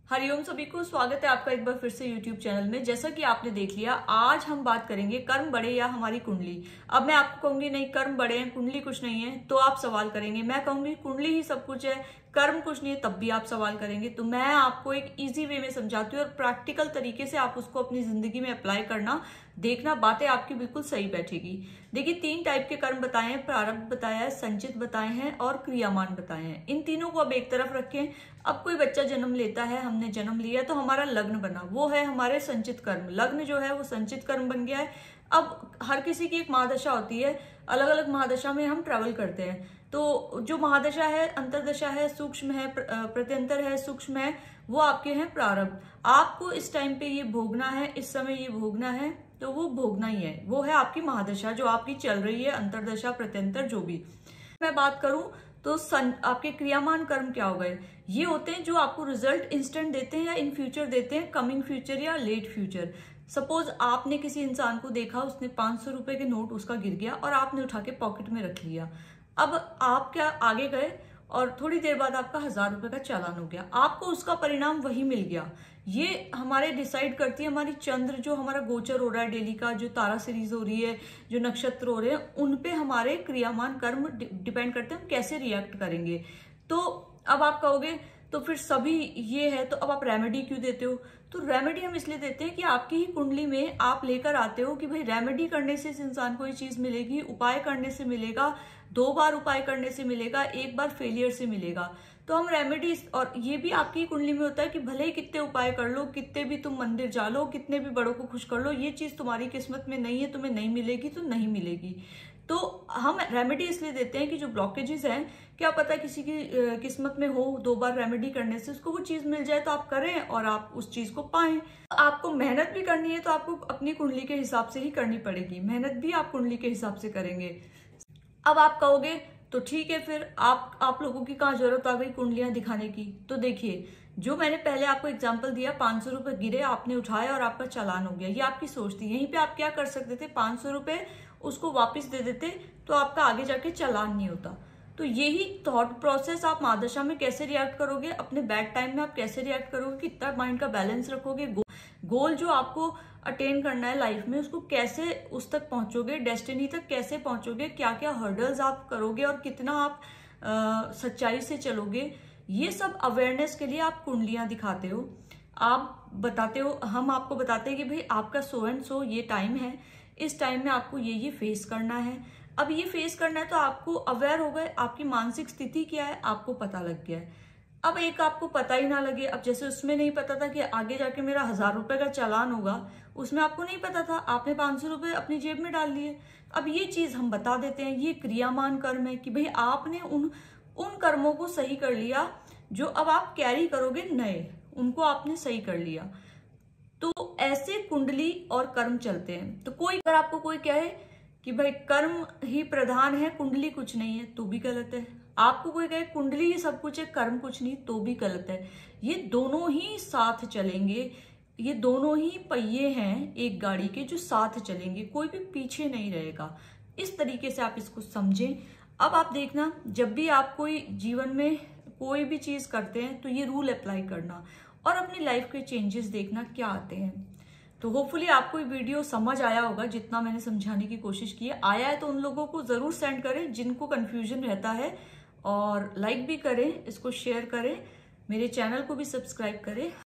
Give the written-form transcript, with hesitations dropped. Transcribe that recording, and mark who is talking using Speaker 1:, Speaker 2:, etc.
Speaker 1: हरिओम सभी को स्वागत है आपका एक बार फिर से YouTube चैनल में। जैसा कि आपने देख लिया, आज हम बात करेंगे कर्म बड़े या हमारी कुंडली। अब मैं आपको कहूंगी नहीं कर्म बड़े हैं, कुंडली कुछ नहीं है, तो आप सवाल करेंगे। मैं कहूंगी कुंडली ही सब कुछ है, कर्म कुछ नहीं है, तब भी आप सवाल करेंगे। तो मैं आपको एक इजी वे में समझाती हूँ और प्रैक्टिकल तरीके से आप उसको अपनी जिंदगी में अप्लाई करना, देखना बातें आपकी बिल्कुल सही बैठेगी। देखिए, 3 टाइप के कर्म बताए हैं, प्रारब्ध बताया है, संचित बताए हैं और क्रियामान बताए हैं। इन तीनों को अब एक तरफ रखें। अब कोई बच्चा जन्म लेता है, हमने जन्म लिया तो हमारा लग्न बना, वो है हमारे संचित कर्म। लग्न जो है वो संचित कर्म बन गया है। अब हर किसी की एक महादशा होती है, अलग अलग महादशा में हम ट्रेवल करते हैं। तो जो महादशा है, अंतरदशा है, सूक्ष्म है, प्रत्यंतर है, सूक्ष्म है, वो आपके हैं प्रारब्ध। आपको इस टाइम पे ये भोगना है, इस समय ये भोगना है, तो वो भोगना ही है। वो है आपकी महादशा जो आपकी चल रही है, अंतरदशा, प्रत्यंतर, जो भी मैं बात करूं तो आपके क्रियामान कर्म क्या हो गए? ये होते हैं जो आपको रिजल्ट इंस्टेंट देते हैं या इन फ्यूचर देते हैं, कमिंग फ्यूचर या लेट फ्यूचर। सपोज आपने किसी इंसान को देखा, उसने 500 रुपए के नोट उसका गिर गया और आपने उठा के पॉकेट में रख लिया। अब आप क्या आगे गए और थोड़ी देर बाद आपका 1000 रुपए का चालान हो गया, आपको उसका परिणाम वही मिल गया। ये हमारे डिसाइड करती है हमारी चंद्र, जो हमारा गोचर हो रहा है डेली का, जो तारा सीरीज हो रही है, जो नक्षत्र हो रहे हैं, उन पे हमारे क्रियामान कर्म डिपेंड करते हैं, हम कैसे रिएक्ट करेंगे। तो अब आप कहोगे तो फिर सभी ये है, तो अब आप रेमेडी क्यों देते हो? तो रेमेडी हम इसलिए देते हैं कि आपकी ही कुंडली में आप लेकर आते हो कि भाई रेमेडी करने से इस इंसान को ये चीज मिलेगी, उपाय करने से मिलेगा, 2 बार उपाय करने से मिलेगा, 1 बार फेलियर से मिलेगा। तो हम रेमेडी, और ये भी आपकी कुंडली में होता है कि भले ही कितने उपाय कर लो, कितने भी तुम मंदिर जा लो, कितने भी बड़ों को खुश कर लो, ये चीज तुम्हारी किस्मत में नहीं है, तुम्हें नहीं मिलेगी तो नहीं मिलेगी। तो हम रेमेडी इसलिए देते हैं कि जो ब्लॉकेजेस हैं, क्या पता किसी की किस्मत में हो, 2 बार रेमेडी करने से उसको वो चीज मिल जाए, तो आप करें और आप उस चीज को पाएं। आपको मेहनत भी करनी है तो आपको अपनी कुंडली के हिसाब से ही करनी पड़ेगी, मेहनत भी आप कुंडली के हिसाब से करेंगे। अब आप कहोगे तो ठीक है, फिर आप लोगों की कहाँ जरूरत आ गई कुंडलियां दिखाने की? तो देखिए, जो मैंने पहले आपको एग्जांपल दिया, 500 रुपए गिरे, आपने उठाया और आपका चालान हो गया, ये आपकी सोच थी। यहीं पे आप क्या कर सकते थे, 500 रुपए उसको वापस दे देते तो आपका आगे जाके चालान नहीं होता। तो यही थॉट प्रोसेस आप महादशा में कैसे रिएक्ट करोगे, अपने बैड टाइम में आप कैसे रिएक्ट करोगे, कितना माइंड का बैलेंस रखोगे, गोल जो आपको अटेन करना है लाइफ में, उसको कैसे उस तक पहुंचोगे, डेस्टिनी तक कैसे पहुंचोगे, क्या क्या हर्डल्स आप करोगे और कितना आप सच्चाई से चलोगे, ये सब अवेयरनेस के लिए आप कुंडलियां दिखाते हो। आप बताते हो, हम आपको बताते हैं कि भाई आपका सो एंड सो ये टाइम है, इस टाइम में आपको ये फेस करना है। अब ये फेस करना है तो आपको अवेयर हो गए, आपकी मानसिक स्थिति क्या है आपको पता लग गया है। अब एक आपको पता ही ना लगे, अब जैसे उसमें नहीं पता था कि आगे जाके मेरा 1000 रुपए का चालान होगा, उसमें आपको नहीं पता था, आपने 500 रुपए अपनी जेब में डाल लिए। अब ये चीज हम बता देते हैं, ये क्रियामान कर्म है कि भाई आपने उन कर्मों को सही कर लिया जो अब आप कैरी करोगे नए, उनको आपने सही कर लिया। तो ऐसे कुंडली और कर्म चलते हैं। तो कोई अगर आपको कोई कहे कि भाई कर्म ही प्रधान है, कुंडली कुछ नहीं है, तो भी गलत है। आपको कोई कहे कुंडली ही सब कुछ है, कर्म कुछ नहीं, तो भी गलत है। ये दोनों ही साथ चलेंगे, ये दोनों ही पहिए हैं एक गाड़ी के जो साथ चलेंगे, कोई भी पीछे नहीं रहेगा। इस तरीके से आप इसको समझें। अब आप देखना, जब भी आप कोई जीवन में कोई भी चीज करते हैं तो ये रूल अप्लाई करना और अपनी लाइफ के चेंजेस देखना क्या आते हैं। तो होपफुली आपको ये वीडियो समझ आया होगा, जितना मैंने समझाने की कोशिश की है। आया है तो उन लोगों को जरूर सेंड करें जिनको कंफ्यूजन रहता है, और लाइक भी करें, इसको शेयर करें, मेरे चैनल को भी सब्सक्राइब करें।